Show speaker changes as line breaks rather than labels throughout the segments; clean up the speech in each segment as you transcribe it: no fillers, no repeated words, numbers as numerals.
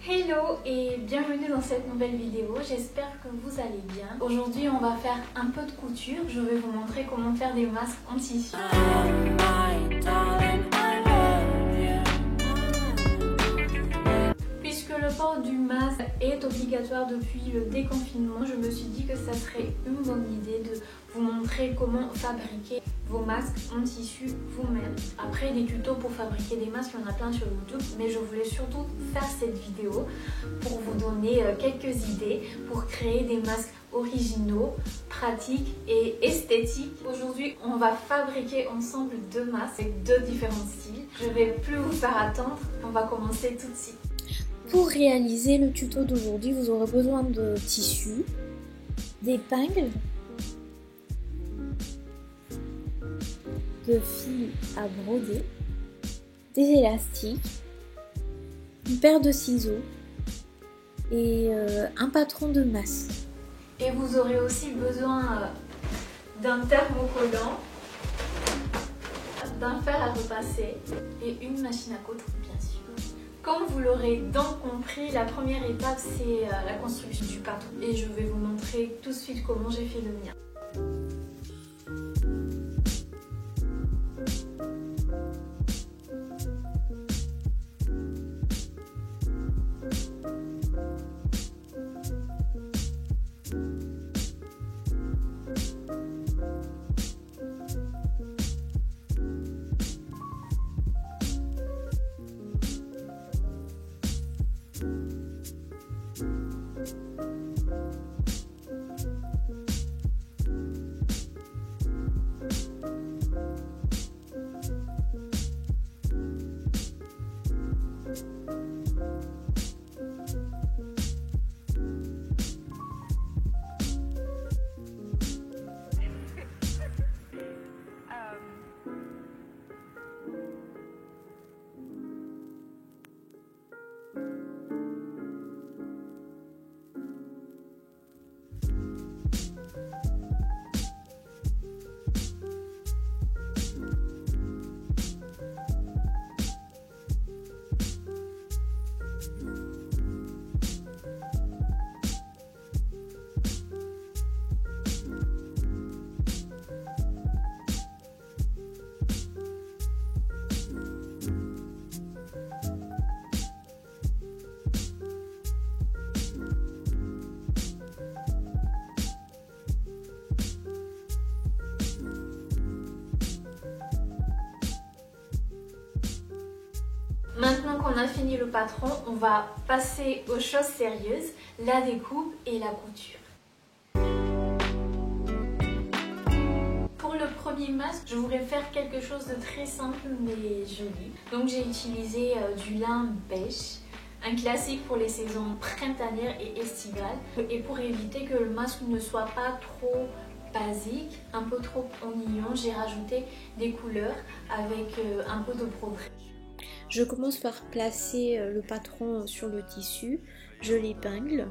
Hello et bienvenue dans cette nouvelle vidéo, j'espère que vous allez bien. Aujourd'hui on va faire un peu de couture, je vais vous montrer comment faire des masques en tissu. Puisque le port du masque est obligatoire depuis le déconfinement, je me suis dit que ça serait une bonne idée de vous montrer comment fabriquer vos masques en tissu vous-même. Après, des tutos pour fabriquer des masques, il y en a plein sur YouTube, mais je voulais surtout faire cette vidéo pour vous donner quelques idées pour créer des masques originaux, pratiques et esthétiques. Aujourd'hui, on va fabriquer ensemble deux masques avec deux différents styles. Je vais plus vous faire attendre, on va commencer tout de suite.
Pour réaliser le tuto d'aujourd'hui, vous aurez besoin de tissu, d'épingles, de fil à broder, des élastiques, une paire de ciseaux et un patron de masque.
Et vous aurez aussi besoin d'un thermocollant, d'un fer à repasser et une machine à coudre bien sûr. Comme vous l'aurez donc compris, la première étape c'est la construction du patron et je vais vous montrer tout de suite comment j'ai fait le mien. Maintenant qu'on a fini le patron, on va passer aux choses sérieuses, la découpe et la couture. Pour le premier masque, je voudrais faire quelque chose de très simple mais joli. Donc j'ai utilisé du lin beige, un classique pour les saisons printanières et estivales. Et pour éviter que le masque ne soit pas trop basique, un peu trop ennuyant, j'ai rajouté des couleurs avec un peu de progrès.
Je commence par placer le patron sur le tissu, je l'épingle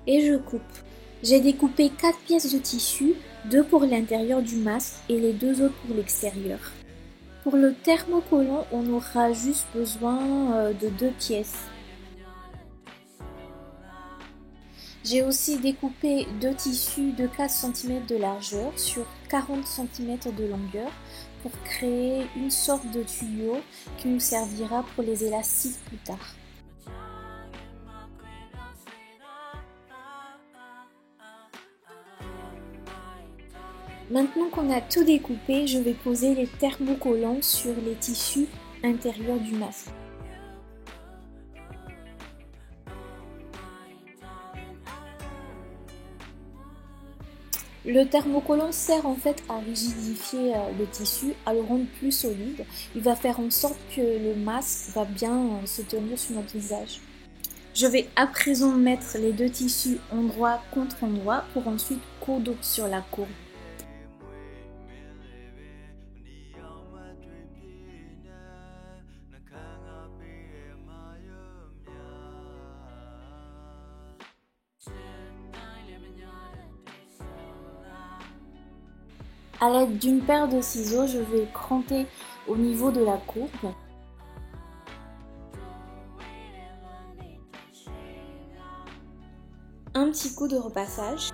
et je coupe. J'ai découpé 4 pièces de tissu, 2 pour l'intérieur du masque et les 2 autres pour l'extérieur. Pour le thermocollant, on aura juste besoin de 2 pièces. J'ai aussi découpé 2 tissus de 4 cm de largeur sur 40 cm de longueur pour créer une sorte de tuyau qui nous servira pour les élastiques plus tard. Maintenant qu'on a tout découpé, je vais poser les thermocollants sur les tissus intérieurs du masque. Le thermocollant sert en fait à rigidifier le tissu, à le rendre plus solide. Il va faire en sorte que le masque va bien se tenir sur notre visage. Je vais à présent mettre les 2 tissus endroit contre endroit pour ensuite coudre sur la courbe. À l'aide d'une paire de ciseaux, je vais cranter au niveau de la courbe. petit coup de repassage.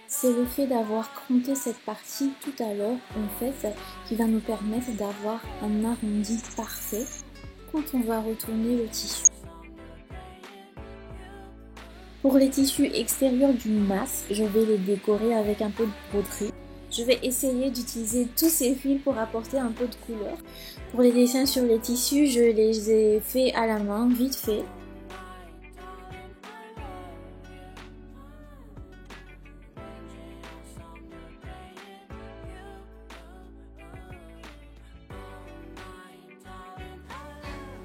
C'est le fait d'avoir compté cette partie tout à l'heure, en fait, qui va nous permettre d'avoir un arrondi parfait quand on va retourner le tissu. Pour les tissus extérieurs du masque, je vais les décorer avec un peu de broderie. Je vais essayer d'utiliser tous ces fils pour apporter un peu de couleur. Pour les dessins sur les tissus, je les ai faits à la main, vite fait.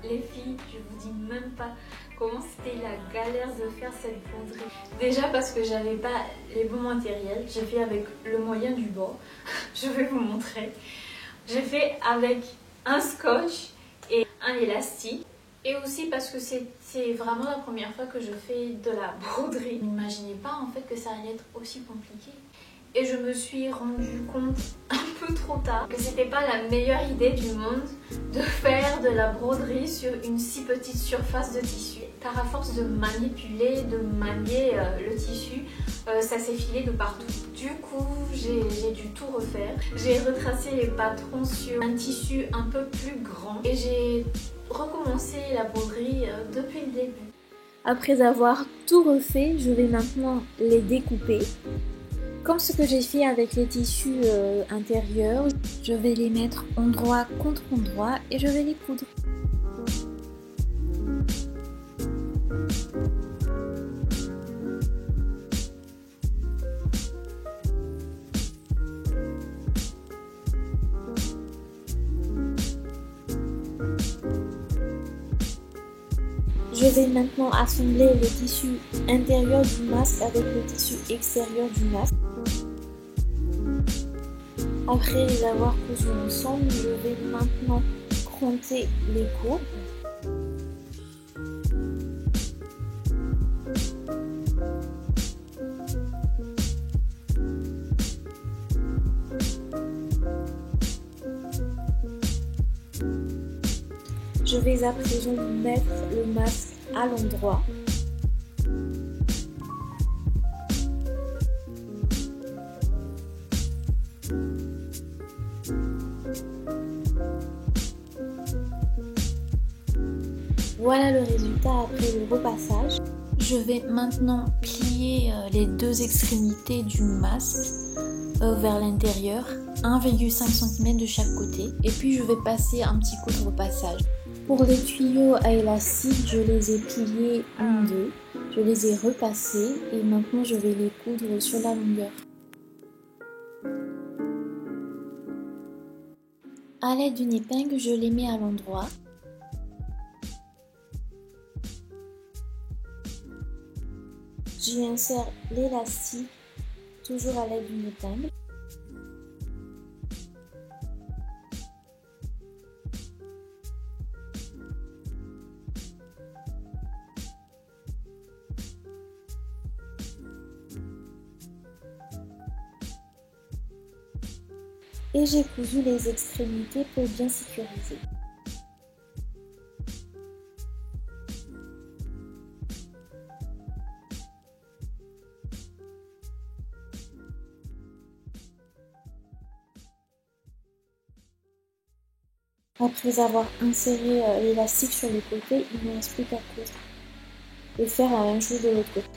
Les filles, je vous dis même pas comment c'était la galère de faire cette broderie. Déjà parce que j'avais pas les bons matériels, j'ai fait avec le moyen du bord. Je vais vous montrer. J'ai fait avec un scotch et un élastique. Et aussi parce que c'est vraiment la première fois que je fais de la broderie. Je n'imaginais pas en fait que ça allait être aussi compliqué. Et je me suis rendu compte un peu trop tard que c'était pas la meilleure idée du monde de faire de la broderie sur une si petite surface de tissu. Car à force de manipuler, de manier le tissu, ça s'est filé de partout. Du coup, j'ai dû tout refaire. J'ai retracé les patrons sur un tissu un peu plus grand et j'ai recommencé la broderie depuis le début.
Après avoir tout refait, je vais maintenant les découper. Comme ce que j'ai fait avec les tissus intérieurs, je vais les mettre endroit contre endroit et je vais les coudre. Je vais maintenant assembler le tissu intérieur du masque avec le tissu extérieur du masque. Après les avoir cousus ensemble, je vais maintenant compter les courbes. Je vais à présent mettre le masque à l'endroit. Voilà le résultat après le repassage. Je vais maintenant plier les deux extrémités du masque vers l'intérieur, 1,5 cm de chaque côté, et puis je vais passer un petit coup de repassage. Pour les tuyaux à élastique, je les ai pliés en deux, je les ai repassés et maintenant je vais les coudre sur la longueur. À l'aide d'une épingle, je les mets à l'endroit. J'y insère l'élastique, toujours à l'aide d'une épingle. Et j'ai cousu les extrémités pour bien sécuriser. Après avoir inséré l'élastique sur le côté, il ne me reste plus qu'à coudre et faire la même chose de l'autre côté.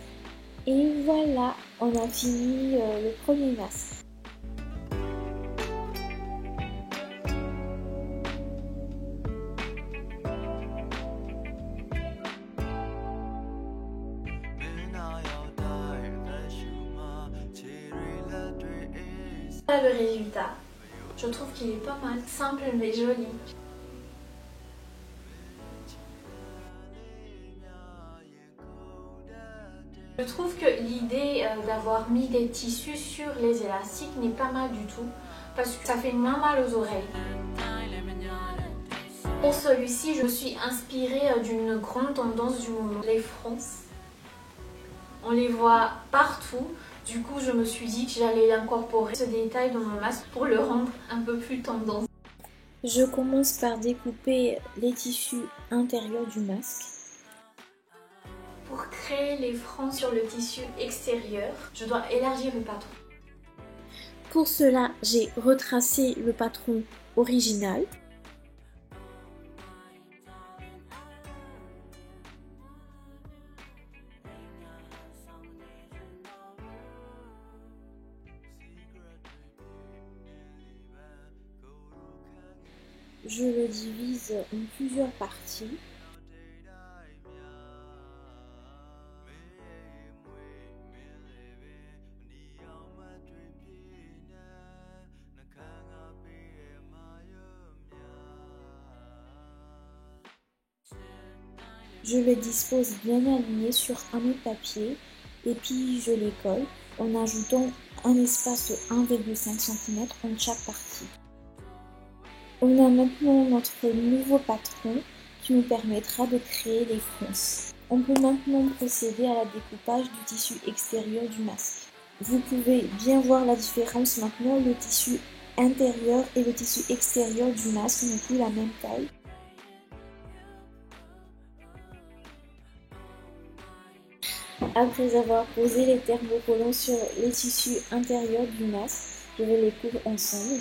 Et voilà, on a fini le premier masque.
Voilà le résultat. Je trouve qu'il est pas mal, simple mais joli. Je trouve que l'idée d'avoir mis des tissus sur les élastiques n'est pas mal du tout parce que ça fait moins mal aux oreilles. Pour celui-ci, je me suis inspirée d'une grande tendance du moment, les fronces. On les voit partout. Du coup, je me suis dit que j'allais incorporer ce détail dans mon masque pour le rendre un peu plus tendance.
Je commence par découper les tissus intérieurs du masque.
Pour créer créer les franges sur le tissu extérieur, je dois élargir le patron.
Pour cela, j'ai retracé le patron original. Je le divise en plusieurs parties. Je les dispose bien alignés sur un autre papier et puis je les colle en ajoutant un espace de 1,5 cm entre chaque partie. On a maintenant notre nouveau patron qui nous permettra de créer les fronces. On peut maintenant procéder à la découpage du tissu extérieur du masque. Vous pouvez bien voir la différence maintenant, le tissu intérieur et le tissu extérieur du masque n'ont plus la même taille. Après avoir posé les thermocollants sur les tissus intérieurs du masque, je vais les coudre ensemble.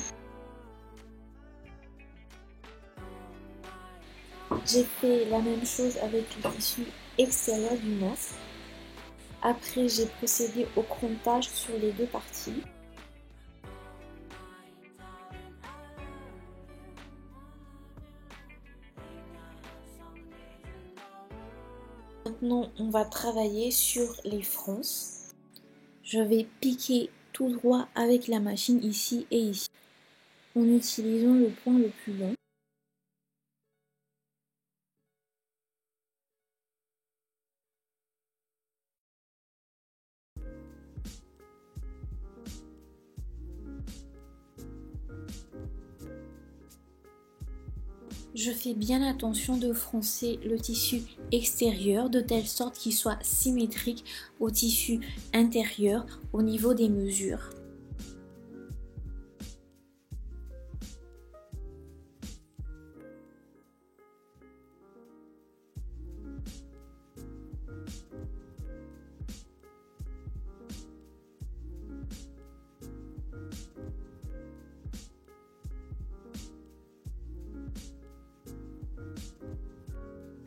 J'ai fait la même chose avec le tissu extérieur du masque. Après, j'ai procédé au crontage sur les deux parties. Maintenant, on va travailler sur les fronces. Je vais piquer tout droit avec la machine ici et ici, en utilisant le point le plus long. Je fais bien attention de froncer le tissu extérieur de telle sorte qu'il soit symétrique au tissu intérieur au niveau des mesures.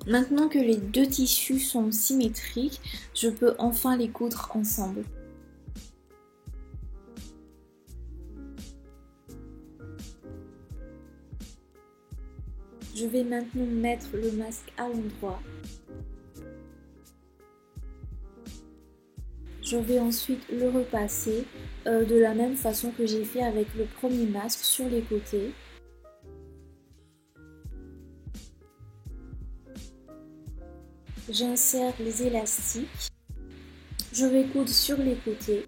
Maintenant que les deux tissus sont symétriques, je peux enfin les coudre ensemble. Je vais maintenant mettre le masque à l'endroit. Je vais ensuite le repasser de la même façon que j'ai fait avec le premier masque sur les côtés. J'insère les élastiques. Je vais coudre sur les côtés.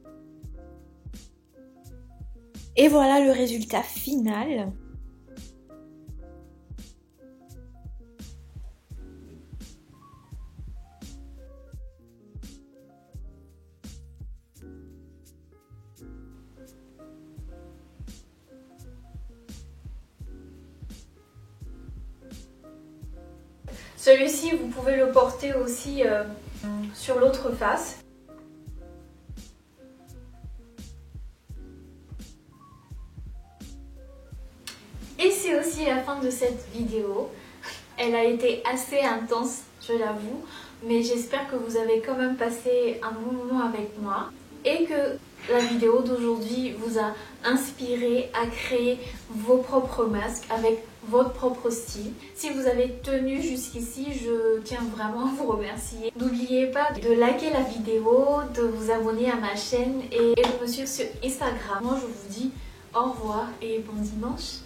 Et voilà le résultat final.
Celui-ci, vous pouvez le porter aussi sur l'autre face. Et c'est aussi la fin de cette vidéo. Elle a été assez intense, je l'avoue, mais j'espère que vous avez quand même passé un bon moment avec moi et que la vidéo d'aujourd'hui vous a inspiré à créer vos propres masques avec votre propre style. Si vous avez tenu jusqu'ici, je tiens vraiment à vous remercier. N'oubliez pas de liker la vidéo, de vous abonner à ma chaîne et de me suivre sur Instagram. Moi je vous dis au revoir et bon dimanche.